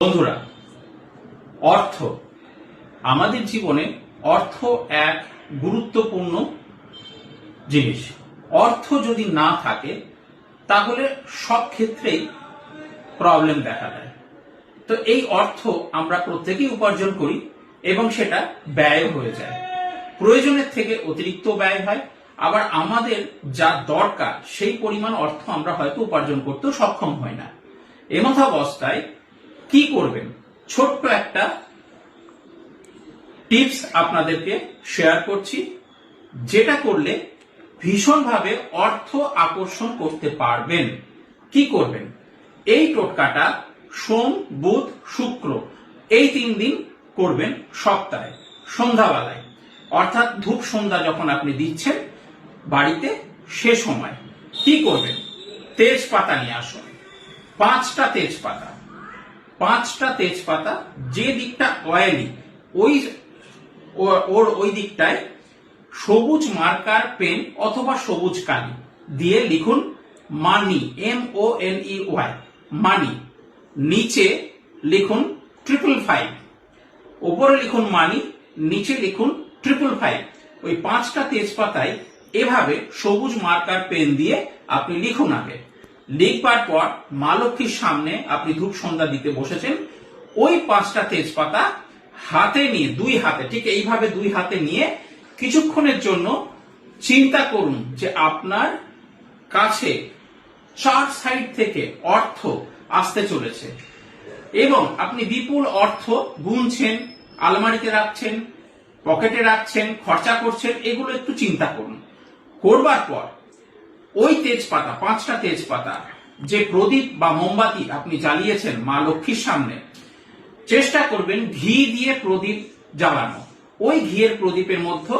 বন্ধুরা, অর্থ আমাদের জীবনে অর্থ এক গুরুত্বপূর্ণ জিনিস। অর্থ যদি না থাকে তাহলে সব ক্ষেত্রেই প্রবলেম দেখা দেয়। তো এই অর্থ আমরা প্রত্যেকেই উপার্জন করি এবং সেটা ব্যয় হয়ে যায়, প্রয়োজনের থেকে অতিরিক্ত ব্যয় হয়। আবার আমাদের যা দরকার সেই পরিমাণ অর্থ আমরা হয়তো উপার্জন করতেও সক্ষম হই না। এমতাবস্থায় কি করবেন, ছোট্ট একটা টিপস আপনাদেরকে শেয়ার করছি, যেটা করলে ভীষণভাবে অর্থ আকর্ষণ করতে পারবেন। কি করবেন? এই টোটকাটা সোম, বুধ, শুক্র এই 3 দিন করবেন সপ্তাহে সন্ধ্যাবেলায়, অর্থাৎ ধূপ সন্ধ্যা যখন আপনি দিচ্ছেন বাড়িতে সে সময় কি করবেন? তেজপাতা নিয়ে আসুন, 5টা তেজপাতা। 5টা তেজপাতা, যে দিকটা অয়েলি ওই দিকটায় সবুজ মার্কার পেন অথবা সবুজ কালি দিয়ে লিখুন মানি, MONEY, মানি। নিচে লিখুন 555, উপরে লিখুন মানি, নিচে লিখুন 555। ওই 5টা তেজপাতায় এভাবে সবুজ মার্কার পেন দিয়ে আপনি লিখুন। আগে লিখবার পর মা লক্ষ্মীর সামনে আপনি ধূপ সন্ধ্যা দিতে বসেছেন, ওই 5টা তেজপাতা হাতে নিয়ে, 2 হাতে, ঠিক এইভাবে 2 হাতে নিয়ে কিছুক্ষণের জন্য চিন্তা করুন যে আপনার কাছে 4 সাইড থেকে অর্থ আসতে চলেছে এবং আপনি বিপুল অর্থ গুনছেন, আলমারিতে রাখছেন, পকেটে রাখছেন, খরচা করছেন। এগুলো একটু চিন্তা করুন। করবার পর ওই তেজপাতা, 5টা তেজপাতা, যে প্রদীপ বা মোমবাতি আপনি জ্বালিয়েছেন মা লক্ষ্মীর সামনে, চেষ্টা করবেন ঘি দিয়ে প্রদীপ জ্বালানো। ওই ঘিয়ের প্রদীপের মধ্যে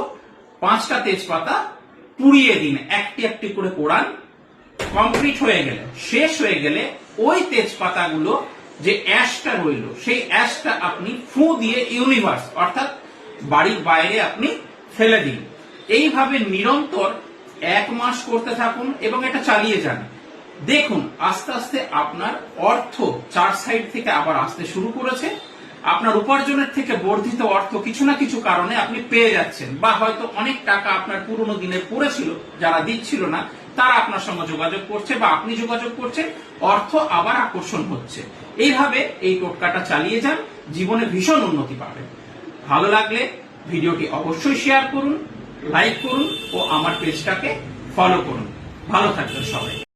5টা তেজপাতা পুড়িয়ে দিন, একটি একটি করে পোড়ান। কমপ্লিট হয়ে গেলে, শেষ হয়ে গেলে ওই তেজপাতাগুলো যে অ্যাশটা রইল, সেই অ্যাশটা আপনি ফু দিয়ে ইউনিভার্স অর্থাৎ বাড়ির বাইরে আপনি ফেলে দিন। এইভাবে নিরন্তর 1 মাস করতে থাকুন এবং এটা চালিয়ে যান। দেখুন আস্তে আস্তে আপনার অর্থ 4 সাইড থেকে আবার আসতে শুরু করেছে। আপনার উপার্জনের থেকে বর্ধিত অর্থ কিছু না কিছু কারণে আপনি পেয়ে যাচ্ছেন, বা হয়তো অনেক টাকা আপনার পুরনো দিনের পড়েছিল, যারা দিচ্ছিল না তারা আপনার সঙ্গে যোগাযোগ করছে বা আপনি যোগাযোগ করছেন, অর্থ আবার আকর্ষণ হচ্ছে। এইভাবে এই টোটকাটা চালিয়ে যান, জীবনে ভীষণ উন্নতি পাবেন। ভালো লাগলে ভিডিওটি অবশ্যই শেয়ার করুন, লাইক করুন ও আমার পেজটাকে ফলো করুন। ভালো থাকবেন সবাই।